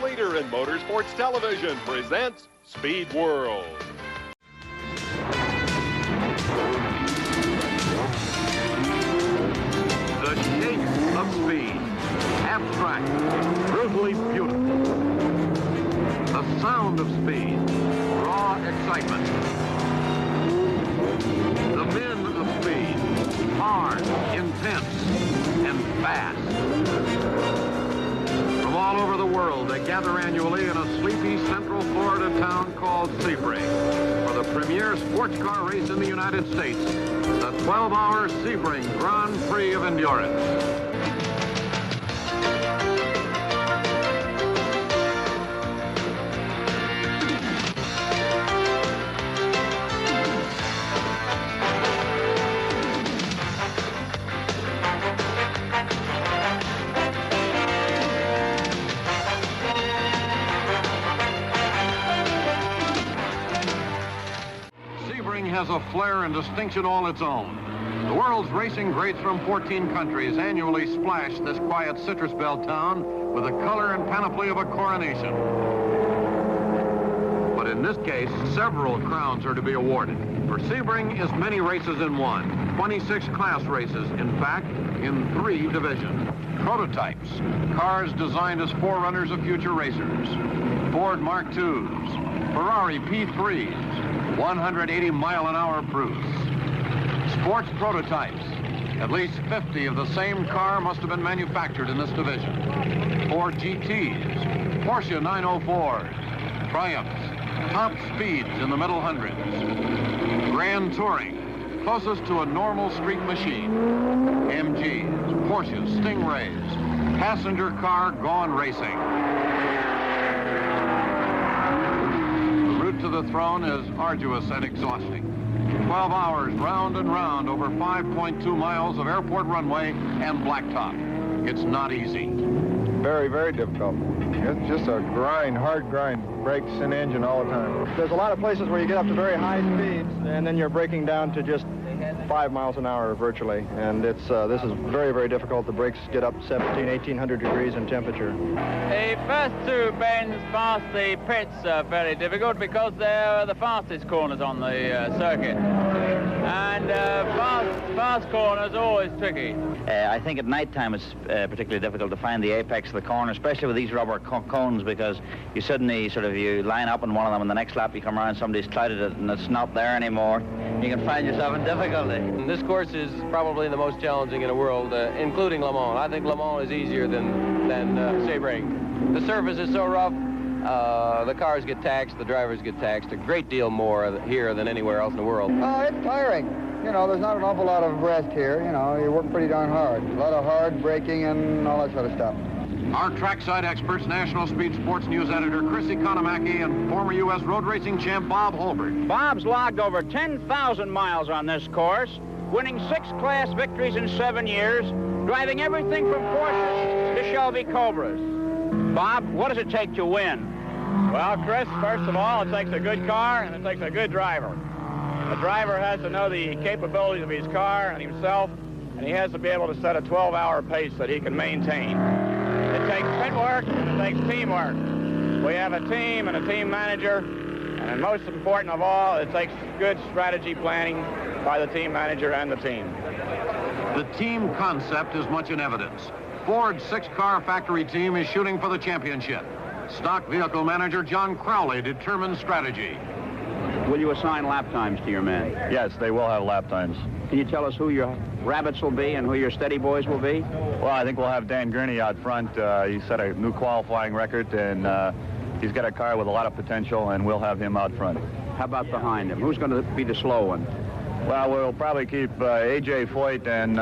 leader in motorsports television, presents Speed World. The shape of speed. Abstract, brutally beautiful. The sound of speed. Raw excitement. The men of speed. Hard, intense, and fast. From all over the world, they gather annually in a sleepy central Florida town called Sebring for the premier sports car race in the United States, the 12-hour Sebring Grand Prix of Endurance. Has a flair and distinction all its own. The world's racing greats from 14 countries annually splash this quiet citrus belt town with the color and panoply of a coronation. But in this case, several crowns are to be awarded. For Sebring is many races in one, 26 class races, in fact, in 3 divisions. Prototypes, cars designed as forerunners of future racers. Ford Mark IIs, Ferrari P3s, 180-mile-an-hour Prousts. Sports prototypes. At least 50 of the same car must have been manufactured in this division. Ford GTs, Porsche 904s, Triumphs, top speeds in the middle hundreds. Grand Touring, closest to a normal street machine. MGs, Porsches, Stingrays, passenger car gone racing. To the throne is arduous and exhausting. 12 hours round and round over 5.2 miles of airport runway and blacktop. It's not easy. Very, very difficult. It's just a grind, hard grind, brakes and engine all the time. There's a lot of places where you get up to very high speeds, and then you're braking down to just 5 miles an hour virtually, and this is very, very difficult. The brakes get up 1,800 degrees in temperature. The first 2 bends past the pits are very difficult because they're the fastest corners on the circuit, and fast corners are always tricky. I think at night time it's particularly difficult to find the apex of the corner, especially with these rubber cones, because you suddenly you line up on one of them and the next lap you come around, somebody's clouded it and it's not there anymore. You can find yourself in difficulty. This course is probably the most challenging in the world, including Le Mans. I think Le Mans is easier than Sebring. The surface is so rough, the cars get taxed, the drivers get taxed a great deal more here than anywhere else in the world. It's tiring. You know, there's not an awful lot of rest here. You know, you work pretty darn hard. A lot of hard braking and all that sort of stuff. Our trackside experts, National Speed Sports News editor Chris Economaki and former U.S. road racing champ Bob Holbert. Bob's logged over 10,000 miles on this course, winning 6 class victories in 7 years, driving everything from Porsches to Shelby Cobras. Bob, what does it take to win? Well, Chris, first of all, it takes a good car and it takes a good driver. The driver has to know the capabilities of his car and himself, and he has to be able to set a 12-hour pace that he can maintain. It takes pit work and it takes teamwork. We have a team and a team manager, and most important of all, it takes good strategy planning by the team manager and the team. The team concept is much in evidence. Ford's 6-car factory team is shooting for the championship. Stock vehicle manager John Crowley determines strategy. Will you assign lap times to your men? Yes, they will have lap times. Can you tell us who your rabbits will be and who your steady boys will be? Well, I think we'll have Dan Gurney out front. He set a new qualifying record, and he's got a car with a lot of potential, and we'll have him out front. How about behind him? Who's going to be the slow one? Well, we'll probably keep A.J. Foyt and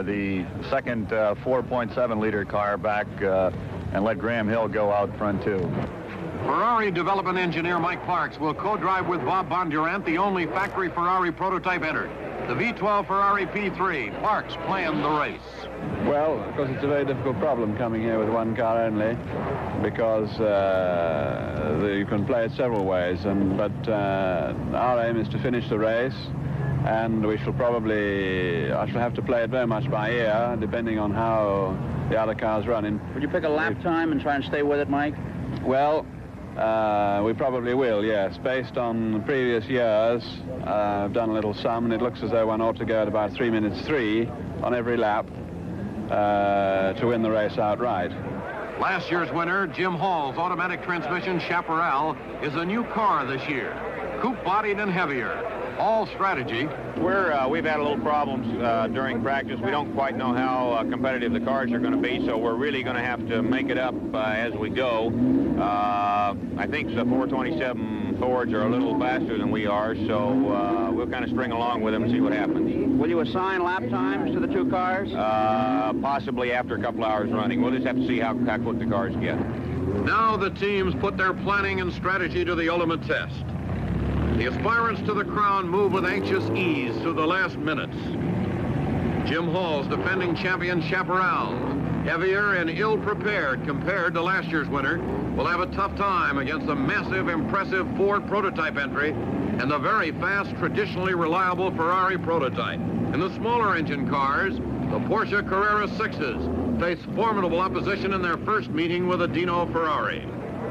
the second 4.7-liter car back and let Graham Hill go out front, too. Ferrari development engineer Mike Parks will co-drive with Bob Bondurant, the only factory Ferrari prototype entered. The V12 Ferrari P3. Parks planned the race. Well, of course, it's a very difficult problem coming here with one car only, because you can play it several ways. But our aim is to finish the race, and I shall have to play it very much by ear, depending on how the other cars running. Would you pick a lap time and try and stay with it, Mike? Well, we probably will, yes. Based on previous years, I've done a little sum, and it looks as though one ought to go at about 3 minutes 3 on every lap to win the race outright. Last year's winner, Jim Hall's automatic transmission Chaparral, is a new car this year. Coupe-bodied and heavier. All strategy. We've had a little problems during practice. We don't quite know how competitive the cars are going to be, so we're really going to have to make it up as we go. I think the 427 Fords are a little faster than we are, so we'll kind of string along with them and see what happens. Will you assign lap times to the two cars? Possibly after a couple hours running. We'll just have to see how quick the cars get. Now the teams put their planning and strategy to the ultimate test. The aspirants to the crown move with anxious ease through the last minutes. Jim Hall's defending champion Chaparral, heavier and ill-prepared compared to last year's winner, will have a tough time against the massive, impressive Ford prototype entry and the very fast, traditionally reliable Ferrari prototype. In the smaller engine cars, the Porsche Carrera 6s face formidable opposition in their first meeting with a dino-ferrari.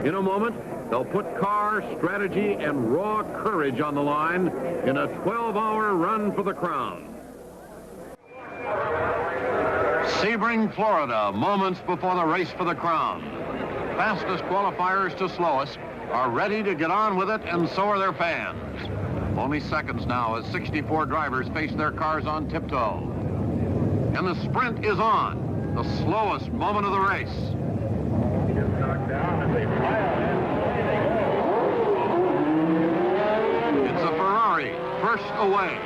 In a moment, they'll put car, strategy, and raw courage on the line in a 12-hour run for the crown. Sebring, Florida, moments before the race for the crown. Fastest qualifiers to slowest are ready to get on with it, and so are their fans. Only seconds now as 64 drivers face their cars on tiptoe. And the sprint is on, the slowest moment of the race. It's a Ferrari, first away.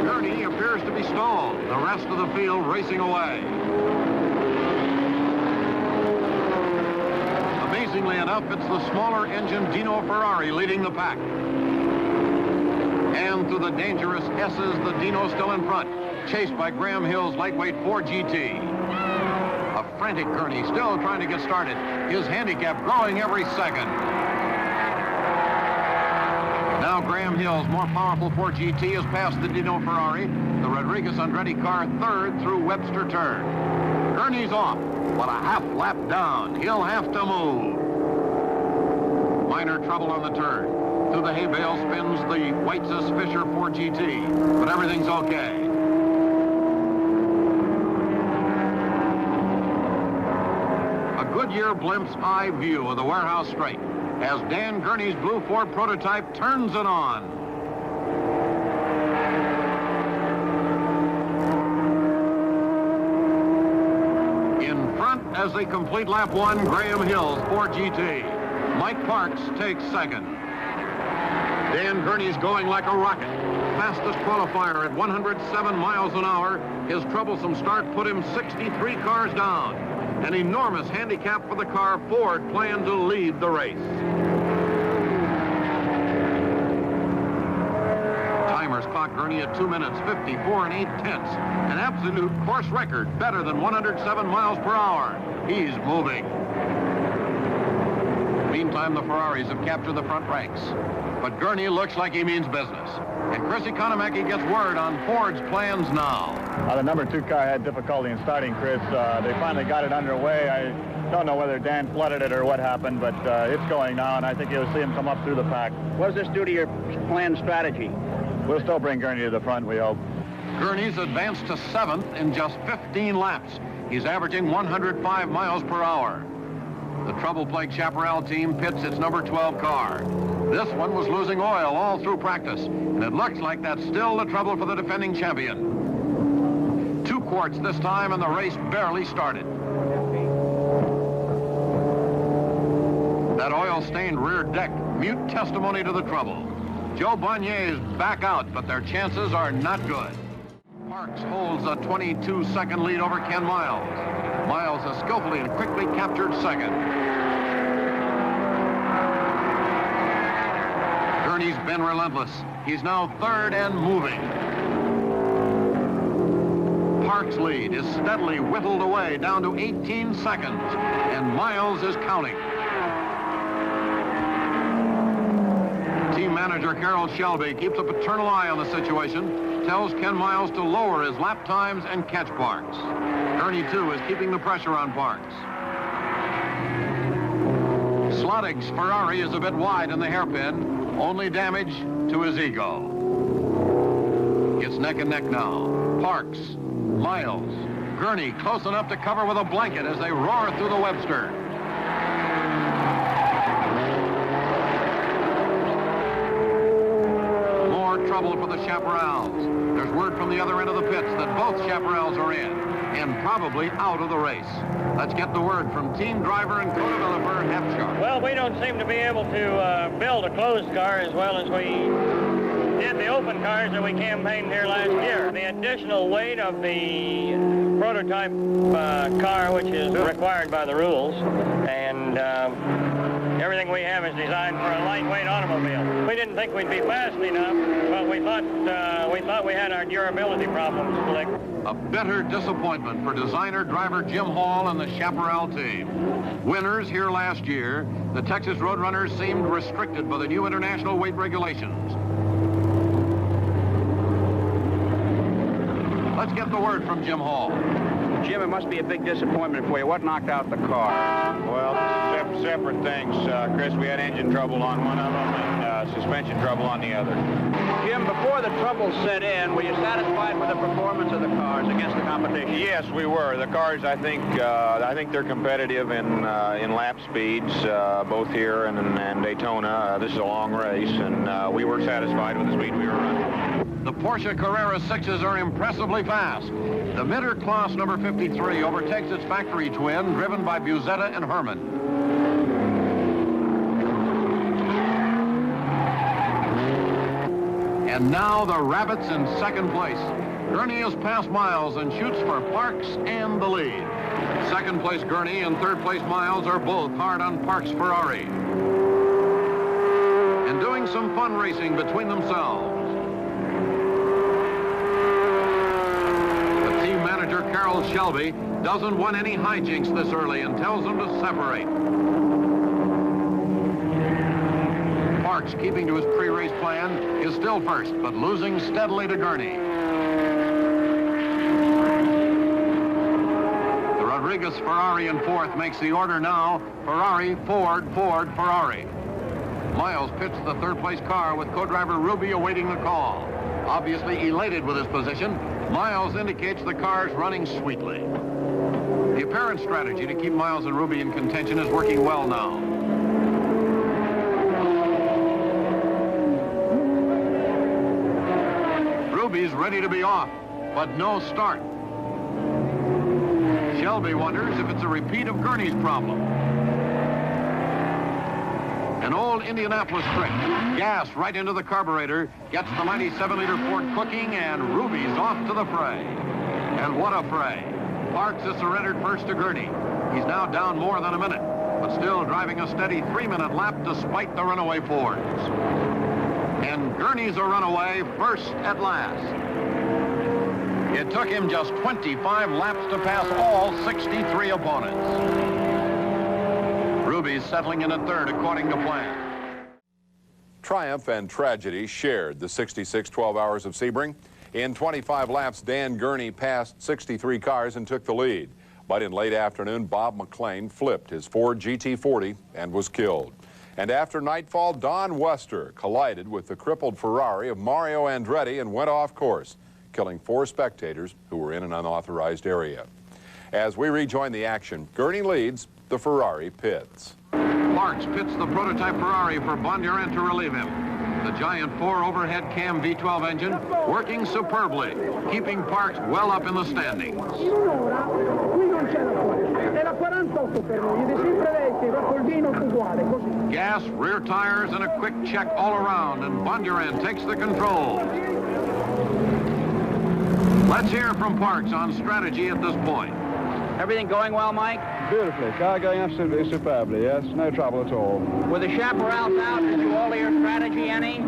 Gurney appears to be stalled. The rest of the field racing away. Amazingly enough, it's the smaller engine dino-ferrari leading the pack. And through the dangerous S's, the Dino's still in front, chased by Graham Hill's lightweight Ford GT. A frantic Gurney still trying to get started. His handicap growing every second. Now Graham Hill's more powerful Ford GT has passed the Dino Ferrari. The Rodriguez Andretti car third through Webster turn. Gurney's off, but a half lap down. He'll have to move. Minor trouble on the turn. Through the hay bale spins the White's Fisher Ford GT, but everything's okay. A Goodyear Blimp's eye view of the warehouse straight as Dan Gurney's blue Ford prototype turns it on. In front as they complete lap one, Graham Hill's Ford GT. Mike Parks takes second. Dan Gurney's going like a rocket. Fastest qualifier at 107 miles an hour. His troublesome start put him 63 cars down. An enormous handicap for the car Ford planned to lead the race. Timers clock Gurney at 2 minutes, 54 and 8 tenths. An absolute course record, better than 107 miles per hour. He's moving. Meantime, the Ferraris have captured the front ranks. But Gurney looks like he means business. And Chris Economaki gets word on Ford's plans now. The number 2 car had difficulty in starting, Chris. They finally got it underway. I don't know whether Dan flooded it or what happened, but it's going now, and I think you'll see him come up through the pack. What does this do to your planned strategy? We'll still bring Gurney to the front, we hope. Gurney's advanced to 7th in just 15 laps. He's averaging 105 miles per hour. The trouble-plagued Chaparral team pits its number 12 car. This one was losing oil all through practice, and it looks like that's still the trouble for the defending champion. 2 quarts this time, and the race barely started. That oil-stained rear deck, mute testimony to the trouble. Joe Bonnier is back out, but their chances are not good. Parks holds a 22-second lead over Ken Miles. Miles has skillfully and quickly captured second. Gurney's been relentless. He's now third and moving. Parks' lead is steadily whittled away down to 18 seconds, and Miles is counting. Team manager Carol Shelby keeps a paternal eye on the situation. tells Ken Miles to lower his lap times and catch Parks. Gurney, too, is keeping the pressure on Parks. Slottig's Ferrari is a bit wide in the hairpin. Only damage to his ego. It's neck and neck now. Parks, Miles, Gurney close enough to cover with a blanket as they roar through the Webster. More trouble for the chaparrals. There's word from the other end of the pits that both chaparrals are in and probably out of the race. Let's get the word from team driver and co-developer Hapsharp. Well, we don't seem to be able to build a closed car as well as we did the open cars that we campaigned here last year. The additional weight of the prototype car, which is required by the rules, and everything we have is designed for a lightweight automobile. We didn't think we'd be fast enough, but we thought we had our durability problems licked. A bitter disappointment for designer driver Jim Hall and the Chaparral team. Winners here last year, the Texas Roadrunners seemed restricted by the new international weight regulations. Let's get the word from Jim Hall. Jim, it must be a big disappointment for you. What knocked out the car? Well, separate things, Chris. We had engine trouble on one of them and suspension trouble on the other. Jim, before the trouble set in, were you satisfied with the performance of the cars against the competition? Yes, we were. The cars, I think they're competitive in lap speeds, both here and Daytona. This is a long race, and we were satisfied with the speed we were running. The Porsche Carrera 6s are impressively fast. The Mitter class number 53 overtakes its factory twin, driven by Buzetta and Herman. And now the Rabbits in second place. Gurney has passed Miles and shoots for Parks and the lead. Second place Gurney and third place Miles are both hard on Parks' Ferrari. And doing some fun racing between themselves. Manager Carroll Shelby doesn't want any hijinks this early and tells them to separate. Parks, keeping to his pre-race plan, is still first, but losing steadily to Gurney. The Rodriguez Ferrari in fourth makes the order now. Ferrari, Ford, Ford, Ferrari. Miles pits the third-place car with co-driver Ruby awaiting the call. Obviously elated with his position, Miles indicates the car's running sweetly. The apparent strategy to keep Miles and Ruby in contention is working well now. Ruby's ready to be off, but no start. Shelby wonders if it's a repeat of Gurney's problem. An old Indianapolis trick. Gas right into the carburetor, gets the 97-liter Ford cooking, and Ruby's off to the fray. And what a fray. Parks has surrendered first to Gurney. He's now down more than a minute, but still driving a steady 3-minute lap despite the runaway Fords. And Gurney's a runaway first at last. It took him just 25 laps to pass all 63 opponents. Ruby's settling in at third according to plan. Triumph and tragedy shared the 66 12 Hours of Sebring. In 25 laps, Dan Gurney passed 63 cars and took the lead. But in late afternoon, Bob McLean flipped his Ford GT40 and was killed. And after nightfall, Don Wester collided with the crippled Ferrari of Mario Andretti and went off course, killing 4 spectators who were in an unauthorized area. As we rejoin the action, Gurney leads the Ferrari pits. Parks pits the prototype Ferrari for Bondurant to relieve him. The giant 4 overhead cam V12 engine working superbly, keeping Parks well up in the standings. Gas, rear tires, and a quick check all around, and Bondurant takes the controls. Let's hear from Parks on strategy at this point. Everything going well, Mike? Beautifully. Car going absolutely superbly, yes. No trouble at all. With the chaparrals out, did you alter your strategy any?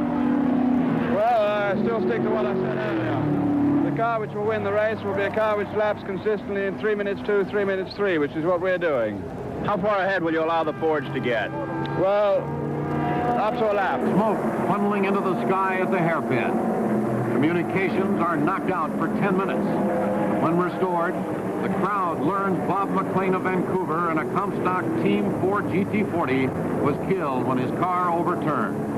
Well, I still stick to what I said earlier. The car which will win the race will be a car which laps consistently in 3 minutes 2, 3 minutes 3, which is what we're doing. How far ahead will you allow the Fords to get? Well, up to a lap. Smoke funneling into the sky at the hairpin. Communications are knocked out for 10 minutes. When restored, the crowd learns Bob McLean of Vancouver in a Comstock Team Ford GT40 was killed when his car overturned.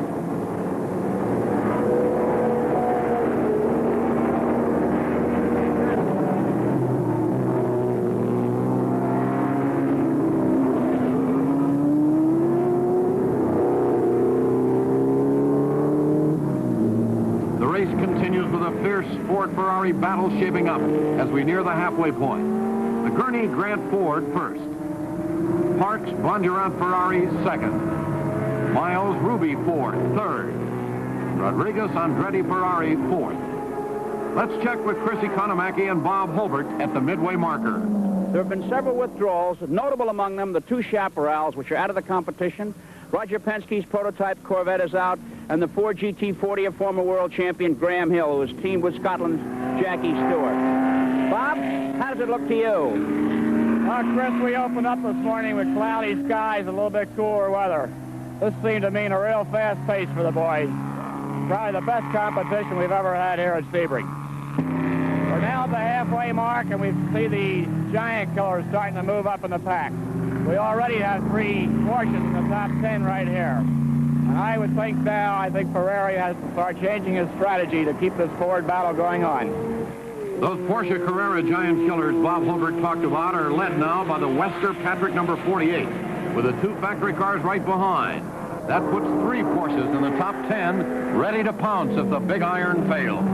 Ford Ferrari battle shaping up as we near the halfway point. The Gurney Grant Ford first. Parks Bondurant Ferrari second. Miles Ruby Ford third. Rodriguez Andretti Ferrari fourth. Let's check with Chris Economaki and Bob Holbert at the midway marker. There have been several withdrawals, notable among them the two Chaparrals, which are out of the competition. Roger Penske's prototype Corvette is out, and the Ford GT40 of former world champion Graham Hill, who was teamed with Scotland's Jackie Stewart. Bob, how does it look to you? Well, Chris, we opened up this morning with cloudy skies and a little bit cooler weather. This seemed to mean a real fast pace for the boys. Probably the best competition we've ever had here at Sebring. We're now at the halfway mark, and we see the giant killers starting to move up in the pack. We already have 3 Porsches in the top 10 right here. And I would think now, I think Ferrari has to start changing his strategy to keep this Ford battle going on. Those Porsche Carrera giant killers Bob Holbert talked about are led now by the Wester Patrick number 48, with the 2 factory cars right behind. That puts 3 Porsches in the top 10, ready to pounce if the big iron fails.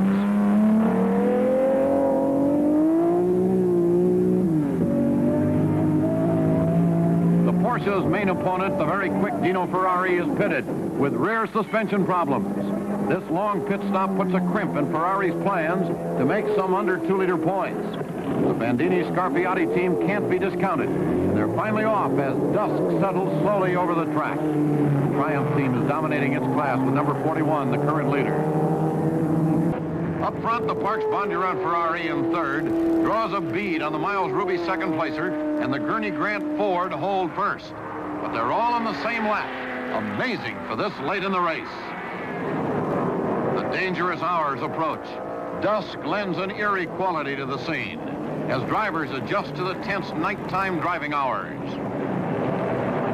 Porsche's main opponent, the very quick dino-ferrari, is pitted with rear suspension problems. This long pit stop puts a crimp in Ferrari's plans to make some under 2-liter points. The Bandini Scarpiati team can't be discounted, and they're finally off as dusk settles slowly over the track. The Triumph team is dominating its class with number 41, the current leader. Up front, the Parks Bondurant Ferrari in third draws a bead on the Miles Ruby second placer, and the Gurney Grant Ford hold first. But they're all on the same lap. Amazing for this late in the race. The dangerous hours approach. Dusk lends an eerie quality to the scene as drivers adjust to the tense nighttime driving hours.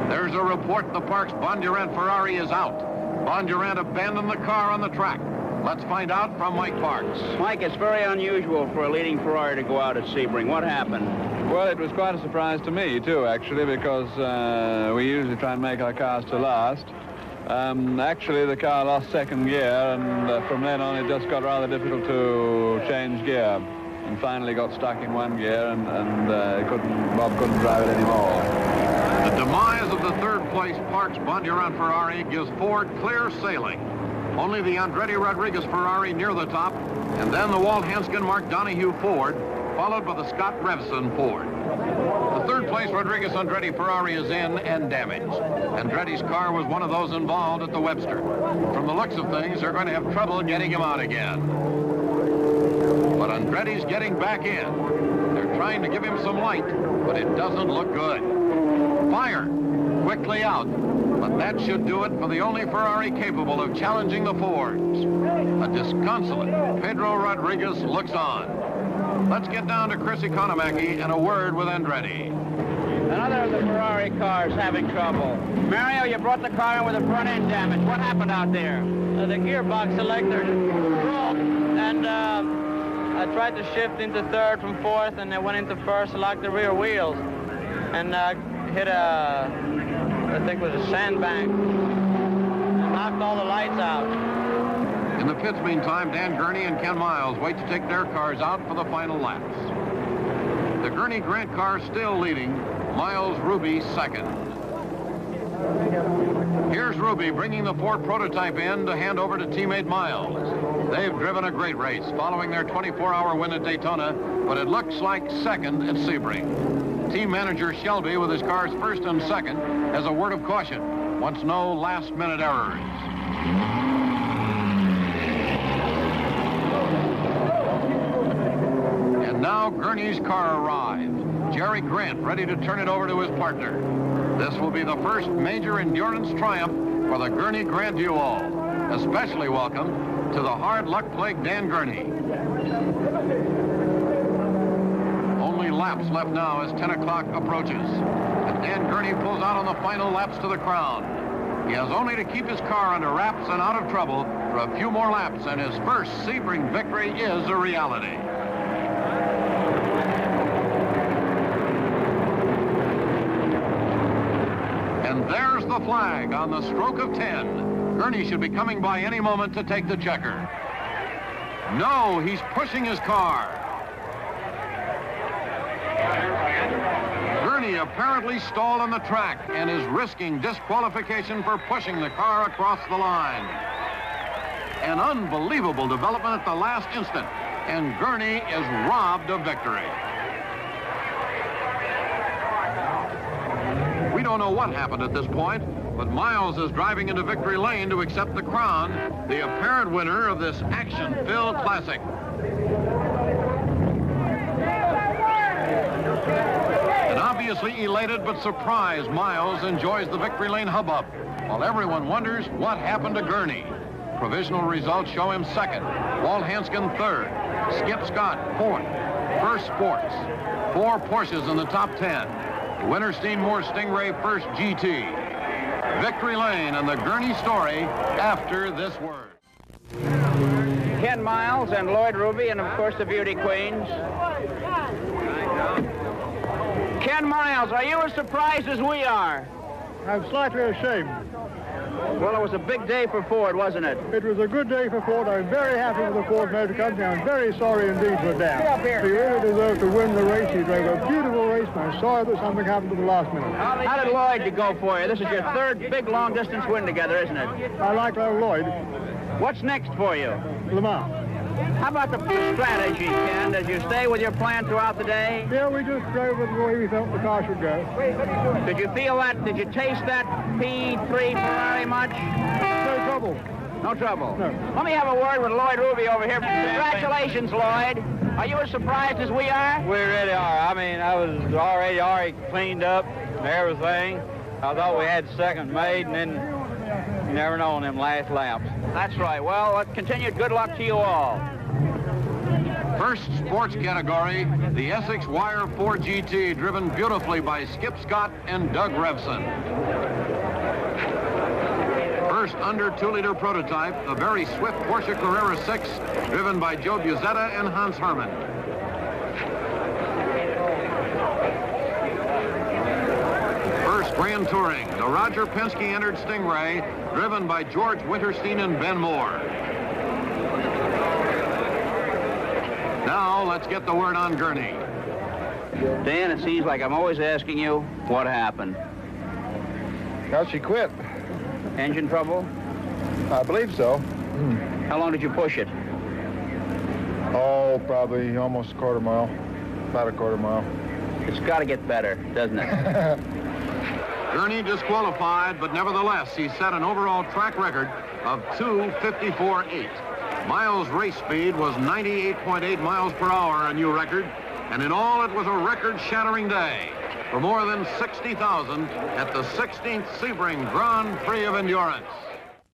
There's a report the Parks Bondurant Ferrari is out. Bondurant abandoned the car on the track. Let's find out from Mike Parks. Mike, it's very unusual for a leading Ferrari to go out at Sebring. What happened? Well, it was quite a surprise to me, too, actually, because we usually try and make our cars to last. Actually, the car lost second gear, and from then on, it just got rather difficult to change gear. And finally got stuck in 1 gear, and Bob couldn't drive it anymore. The demise of the third-place Parks Bondurant Ferrari gives Ford clear sailing. Only the Andretti Rodriguez Ferrari near the top, and then the Walt Hanskin Mark Donohue Ford, followed by the Scott Revson Ford. The third-place Rodriguez Andretti Ferrari is in and damaged. Andretti's car was one of those involved at the Webster. From the looks of things, they're going to have trouble getting him out again. But Andretti's getting back in. They're trying to give him some light, but it doesn't look good. Fire! Quickly out. But that should do it for the only Ferrari capable of challenging the Fords. A disconsolate Pedro Rodriguez looks on. Let's get down to Chris Economaki and a word with Andretti. Another of the Ferrari cars having trouble. Mario, you brought the car in with the front end damage. What happened out there? The gearbox selector broke, and I tried to shift into third from fourth, and I went into first, locked the rear wheels, and hit I think it was a sandbank, and knocked all the lights out. In the pits, meantime, Dan Gurney and Ken Miles wait to take their cars out for the final laps. The Gurney Grant car still leading, Miles Ruby second. Here's Ruby bringing the Ford prototype in to hand over to teammate Miles. They've driven a great race following their 24-hour win at Daytona, but it looks like second at Sebring. Team manager Shelby, with his cars first and second, has a word of caution. Wants no last-minute errors. And now Gurney's car arrived. Jerry Grant ready to turn it over to his partner. This will be the first major endurance triumph for the Gurney Grand Duo. Especially welcome to the hard luck-plagued Dan Gurney. Only laps left now as 10 o'clock approaches. And Dan Gurney pulls out on the final laps to the crown. He has only to keep his car under wraps and out of trouble for a few more laps, and his first Sebring victory is a reality. And there's the flag on the stroke of 10. Gurney should be coming by any moment to take the checker. No, he's pushing his car. Gurney apparently stalled on the track and is risking disqualification for pushing the car across the line. An unbelievable development at the last instant, and Gurney is robbed of victory. We don't know what happened at this point, but Miles is driving into victory lane to accept the crown, the apparent winner of this action-filled classic. And obviously elated but surprised, Miles enjoys the victory lane hubbub, while everyone wonders what happened to Gurney. Provisional results show him second, Walt Hanskin third, Skip Scott fourth, First Sports, 4 Porsches in the top 10, Winterstein Moore Stingray First GT. Victory lane and the Gurney story after this word. Ken Miles and Lloyd Ruby, and of course the beauty queens. Ken Miles, are you as surprised as we are? I'm slightly ashamed. Well, it was a big day for Ford, wasn't it? It was a good day for Ford. I'm very happy with the Ford Motor Company. I'm very sorry indeed for Dan. He really deserved to win the race. He drove a beautiful race, and I'm sorry that something happened at the last minute. How did Lloyd go for you? This is your third big long-distance win together, isn't it? I like Lloyd. What's next for you? Le Mans. How about the strategy, Ken? Did you stay with your plan throughout the day? Yeah, we just drove it the way we thought the car should go. Did you feel that? Did you taste that P3 Ferrari much? No trouble. No trouble? No. Let me have a word with Lloyd Ruby over here. Congratulations, Lloyd. Are you as surprised as we are? We really are. I mean, I was already cleaned up and everything. I thought we had second made, and then you never know on them last laps. That's right. Well, continued good luck to you all. First sports category, the Essex Wire Ford GT, driven beautifully by Skip Scott and Doug Revson. First under 2-liter prototype, the very swift Porsche Carrera 6, driven by Joe Buzetta and Hans Hermann. First Grand Touring, the Roger Penske-entered Stingray, driven by George Winterstein and Ben Moore. Now, let's get the word on Gurney. Dan, it seems like I'm always asking you what happened. Well, she quit. Engine trouble? I believe so. How long did you push it? Oh, probably almost a quarter mile. About a quarter mile. It's got to get better, doesn't it? Gurney disqualified, but nevertheless, he set an overall track record of 2:54.8. Miles' race speed was 98.8 miles per hour, a new record, and in all it was a record-shattering day for more than 60,000 at the 16th Sebring Grand Prix of Endurance.